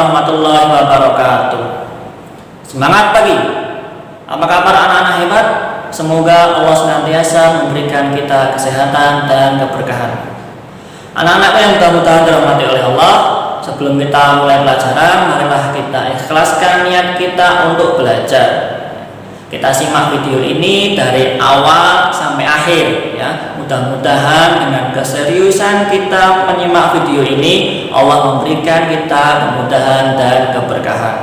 warahmatullahi wabarakatuh. Semangat pagi. Apa kabar anak-anak hebat? Semoga Allah senantiasa memberikan kita kesehatan dan keberkahan. Anak-anak yang mudah-mudahan dirahmati oleh Allah, sebelum kita mulai pelajaran, marilah kita ikhlaskan niat kita untuk belajar. Kita simak video ini dari awal sampai akhir ya. Mudah-mudahan dengan keseriusan kita menyimak video ini, Allah memberikan kita kemudahan dan keberkahan.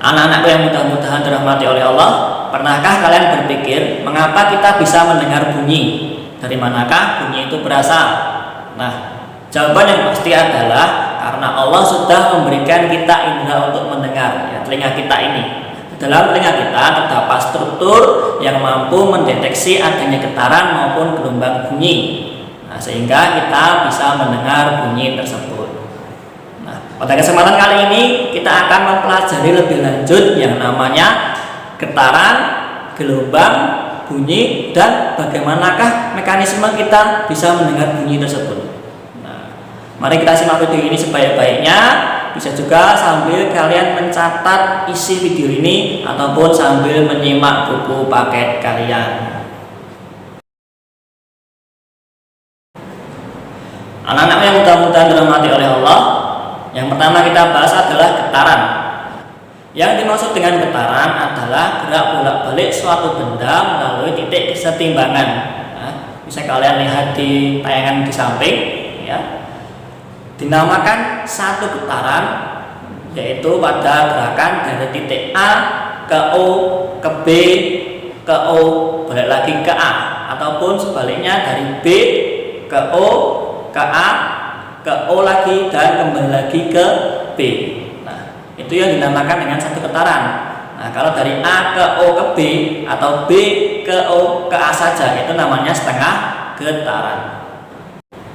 Anak-anakku yang mudah-mudahan dirahmati oleh Allah, pernahkah kalian berpikir mengapa kita bisa mendengar bunyi? Dari manakah bunyi itu berasal? Nah, jawaban yang pasti adalah karena Allah sudah memberikan kita indera untuk mendengar, ya, telinga kita ini. Dalam telinga kita terdapat struktur yang mampu mendeteksi adanya getaran maupun gelombang bunyi. Nah, sehingga kita bisa mendengar bunyi tersebut. Nah, pada kesempatan kali ini kita akan mempelajari lebih lanjut yang namanya getaran, gelombang, bunyi, dan bagaimanakah mekanisme kita bisa mendengar bunyi tersebut. Mari kita simak video ini sebaik-baiknya. Bisa juga sambil kalian mencatat isi video ini ataupun sambil menyimak buku paket kalian. Anak-anak yang mudah-mudahan dirahmati oleh Allah, yang pertama kita bahas adalah getaran. Yang dimaksud dengan getaran adalah gerak bolak-balik suatu benda melalui titik kesetimbangan. Nah, bisa kalian lihat di tayangan di samping ya. Dinamakan satu getaran, yaitu pada gerakan dari titik A ke O ke B ke O balik lagi ke A, ataupun sebaliknya dari B ke O ke A ke O lagi dan kembali lagi ke B. Nah, itu yang dinamakan dengan satu getaran. Nah, kalau dari A ke O ke B atau B ke O ke A saja, itu namanya setengah getaran.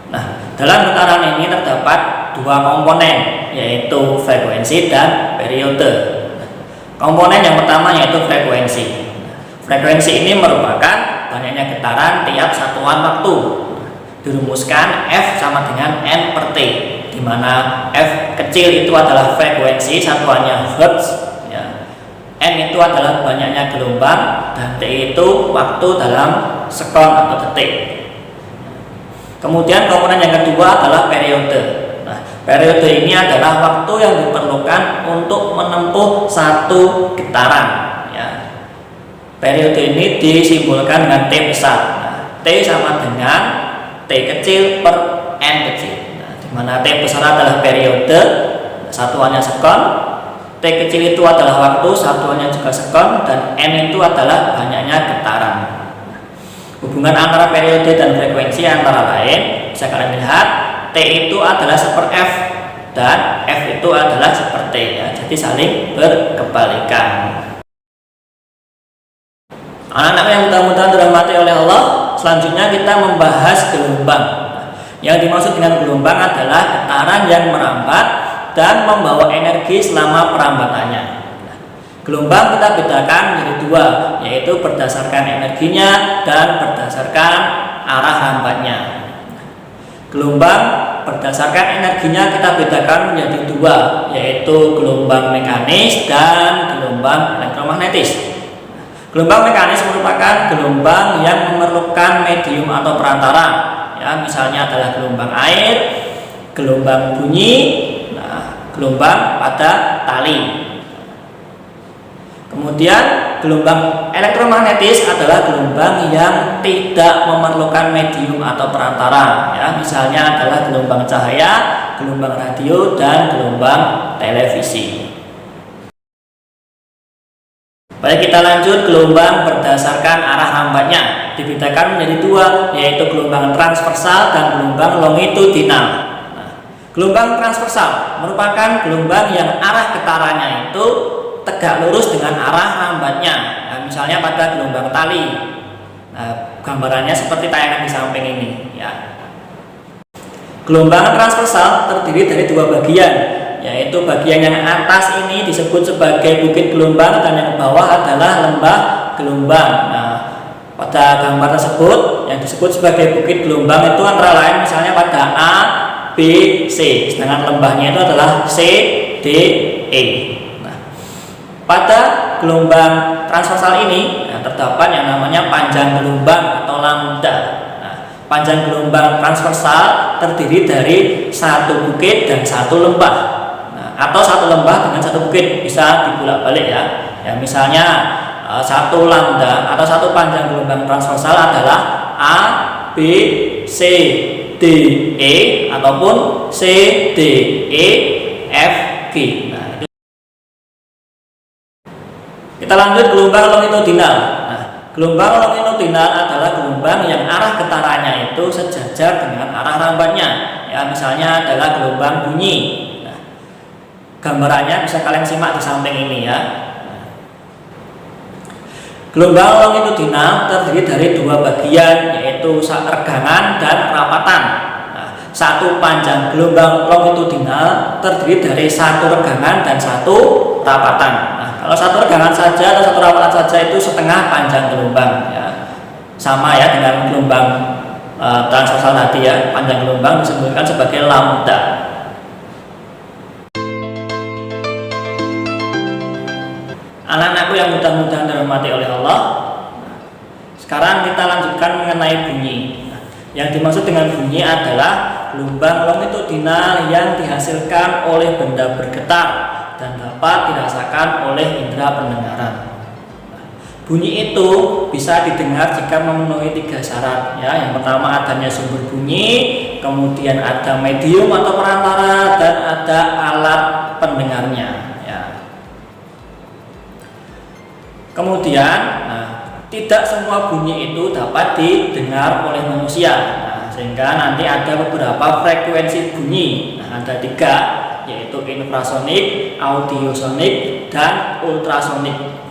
Nah, dalam getaran ini terdapat dua komponen, yaitu frekuensi dan periode. Komponen yang pertama yaitu frekuensi. Frekuensi ini merupakan banyaknya getaran tiap satuan waktu. Dirumuskan F sama dengan N per T, di mana F kecil itu adalah frekuensi, satuannya Hertz ya. N itu adalah banyaknya gelombang, dan T itu waktu dalam sekon atau detik. Kemudian komponen yang kedua adalah periode. Nah, periode ini adalah waktu yang diperlukan untuk menempuh satu getaran ya. Periode ini disimbolkan dengan T besar. Nah, T sama dengan T kecil per N kecil. Nah, di mana T besar adalah periode, satuannya sekon. T kecil itu adalah waktu, satuannya juga sekon, dan N itu adalah banyaknya getaran. Hubungan antara periode dan frekuensi antara lain bisa kalian lihat, T itu adalah seper F dan F itu adalah seper T ya, jadi saling berkebalikan. Anak-anak yang mudah-mudahan dirahmati oleh Allah, selanjutnya kita membahas gelombang. Yang dimaksud dengan gelombang adalah getaran yang merambat dan membawa energi selama perambatannya. Gelombang kita bedakan menjadi dua, yaitu berdasarkan energinya dan berdasarkan arah rambatnya. Gelombang berdasarkan energinya kita bedakan menjadi dua, yaitu gelombang mekanis dan gelombang elektromagnetis. Gelombang mekanis merupakan gelombang yang memerlukan medium atau perantara, ya, misalnya adalah gelombang air, gelombang bunyi, gelombang pada tali. Kemudian gelombang elektromagnetis adalah gelombang yang tidak memerlukan medium atau perantara ya, misalnya adalah gelombang cahaya, gelombang radio, dan gelombang televisi. Baik, kita lanjut. Gelombang berdasarkan arah rambatnya dibedakan menjadi dua, yaitu gelombang transversal dan gelombang longitudinal. Nah, gelombang transversal merupakan gelombang yang arah getarannya itu tegak lurus dengan arah rambatnya. Nah, misalnya pada gelombang tali. Nah, gambarannya seperti tayangan di samping ini ya. Gelombang transversal terdiri dari dua bagian, yaitu bagian yang atas ini disebut sebagai bukit gelombang dan yang bawah adalah lembah gelombang. Nah, Pada gambar tersebut yang disebut sebagai bukit gelombang itu antara lain misalnya pada A, B, C, sedangkan lembahnya itu adalah C, D, E. Nah, pada gelombang transversal ini terdapat yang namanya panjang gelombang atau lambda. Nah, panjang gelombang transversal terdiri dari satu bukit dan satu lembah. Nah, atau satu lembah dengan satu bukit, bisa dibulak-balik ya. Ya misalnya satu lambda atau satu panjang gelombang transversal adalah A, B, C, D, E ataupun C, D, E, F, G. Nah, itu. Kita lanjut gelombang longitudinal. Nah, gelombang longitudinal adalah gelombang yang arah getarannya itu sejajar dengan arah rambatnya. Ya, misalnya adalah gelombang bunyi. Nah, gambarannya bisa kalian simak di samping ini ya. Gelombang longitudinal terdiri dari dua bagian, yaitu regangan dan rapatan. Nah, satu panjang gelombang longitudinal terdiri dari satu regangan dan satu rapatan. Nah, kalau satu regangan saja atau satu rapatan saja itu setengah panjang gelombang. Ya. Sama ya dengan gelombang transversal tadi ya, panjang gelombang disebutkan sebagai lambda. Anak-anakku yang mudah-mudahan dirahmati oleh Allah. Sekarang kita lanjutkan mengenai bunyi. Yang dimaksud dengan bunyi adalah gelombang longitudinal yang dihasilkan oleh benda bergetar dan dapat dirasakan oleh indera pendengaran. Bunyi itu bisa didengar jika memenuhi tiga syarat. Ya, yang pertama adanya sumber bunyi, kemudian ada medium atau perantara, dan ada alat pendengarnya. Kemudian, tidak semua bunyi itu dapat didengar oleh manusia. Sehingga nanti ada beberapa frekuensi bunyi. Ada tiga, yaitu infrasonik, audiosonik, dan ultrasonik.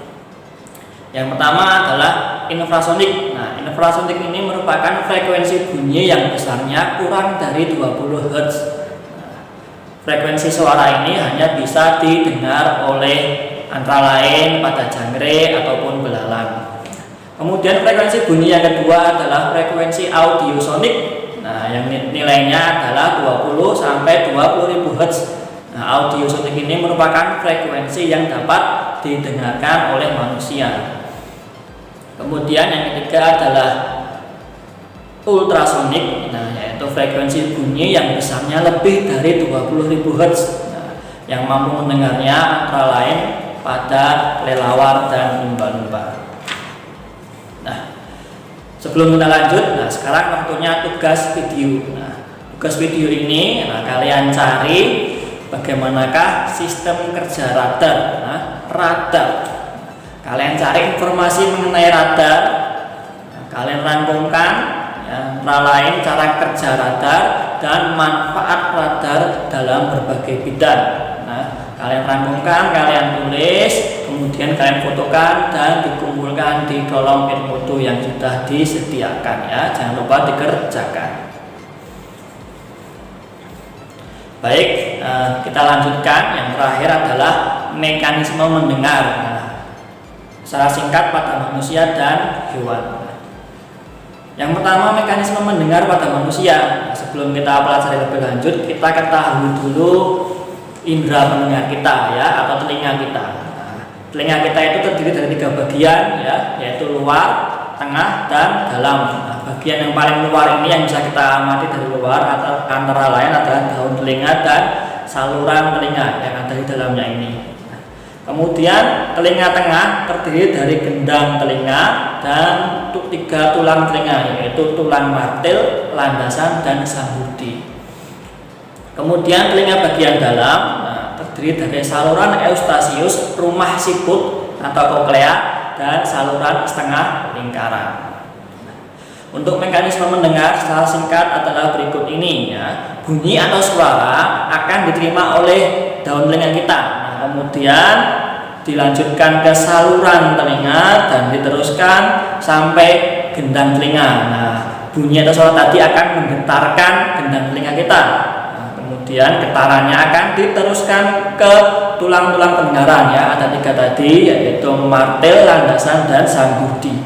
Yang pertama adalah infrasonik. Nah, infrasonik ini merupakan frekuensi bunyi yang besarnya kurang dari 20 Hz. Frekuensi suara ini hanya bisa didengar oleh antara lain pada jangkrik ataupun belalang. Kemudian frekuensi bunyi yang kedua adalah frekuensi audiosonik. Nah, yang nilainya adalah 20 sampai 20.000 Hz. Nah, audiosonik ini merupakan frekuensi yang dapat didengarkan oleh manusia. Kemudian yang ketiga adalah ultrasonik. Nah, yaitu frekuensi bunyi yang besarnya lebih dari 20.000 Hz. Nah, yang mampu mendengarnya antara lain pada kelelawar dan lumba-lumba. Nah, sebelum kita lanjut, sekarang waktunya tugas video. Tugas video ini, kalian cari bagaimanakah sistem kerja radar. Radar. Kalian cari informasi mengenai radar. Kalian rangkumkan, antara lain cara kerja radar dan manfaat radar dalam berbagai bidang. Kalian rangkumkan, kalian tulis, kemudian kalian fotokan dan dikumpulkan di kolom foto yang sudah disediakan ya. Jangan lupa dikerjakan. Baik, kita lanjutkan. Yang terakhir adalah mekanisme mendengar. Secara singkat pada manusia dan hewan. Yang pertama, mekanisme mendengar pada manusia. Sebelum kita pelajari lebih lanjut, kita ketahui dulu indera pendengar kita ya, atau telinga kita. Telinga kita itu terdiri dari tiga bagian ya, yaitu luar, tengah, dan dalam. Bagian yang paling luar ini yang bisa kita amati dari luar atau antara lain adalah daun telinga dan saluran telinga yang ada di dalamnya ini. Kemudian telinga tengah terdiri dari gendang telinga dan tiga tulang telinga, yaitu tulang martil, landasan, dan sambudi. Kemudian telinga bagian dalam terdiri dari saluran eustasius, rumah siput atau koklea, dan saluran setengah lingkaran. Untuk mekanisme mendengar secara singkat adalah berikut ini ya. Bunyi atau suara akan diterima oleh daun telinga kita. Kemudian dilanjutkan ke saluran telinga dan diteruskan sampai gendang telinga. Bunyi atau suara tadi akan menggetarkan gendang telinga kita. Kemudian getarannya akan diteruskan ke tulang-tulang pendengaran ya. Ada tiga tadi, yaitu martil, landasan, dan sambudi.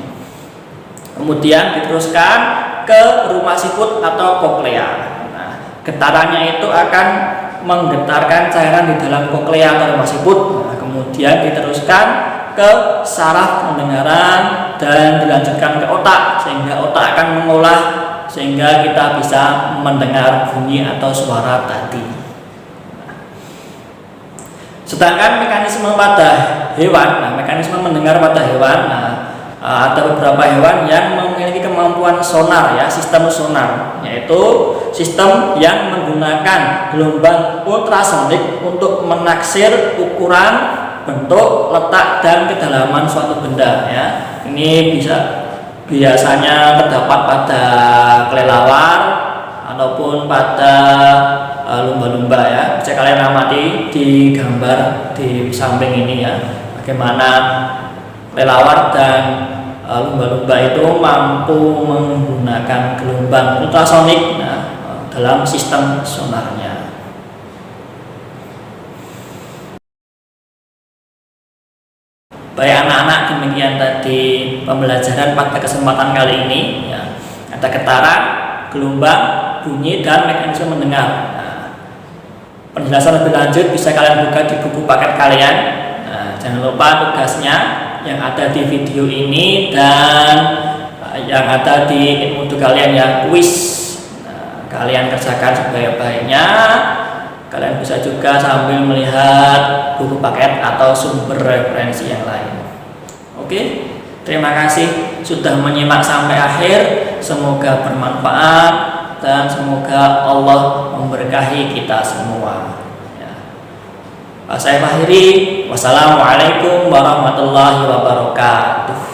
Kemudian diteruskan ke rumah siput atau koklea. Nah, getarannya itu akan menggetarkan cairan di dalam koklea atau rumah siput. Nah, kemudian diteruskan ke saraf pendengaran dan dilanjutkan ke otak, sehingga otak akan mengolah sehingga kita bisa mendengar bunyi atau suara tadi. Sedangkan mekanisme pada hewan, mekanisme mendengar pada hewan, ada beberapa hewan yang memiliki kemampuan sonar, ya, sistem sonar, yaitu sistem yang menggunakan gelombang ultrasonik untuk menaksir ukuran, bentuk, letak, dan kedalaman suatu benda. Ya, ini biasanya terdapat pada kelelawar ataupun pada lumba-lumba, ya. Bisa kalian amati di gambar di samping ini, ya, bagaimana kelelawar dan lumba-lumba itu mampu menggunakan gelombang ultrasonik dalam sistem sonarnya. Baik anak-anak, demikian tadi pembelajaran pada kesempatan kali ini, ya. Ada getaran, gelombang, bunyi, dan mekanisme mendengar. Penjelasan lebih lanjut bisa kalian buka di buku paket kalian. Jangan lupa tugasnya yang ada di video ini dan yang ada di Edmodo kalian, ya, kuis. Kalian kerjakan sebaik-baiknya. Kalian bisa juga sambil melihat buku paket atau sumber referensi yang lain. Oke, terima kasih sudah menyimak sampai akhir. Semoga bermanfaat dan semoga Allah memberkahi kita semua. Ya. Saya akhiri. Wassalamualaikum warahmatullahi wabarakatuh.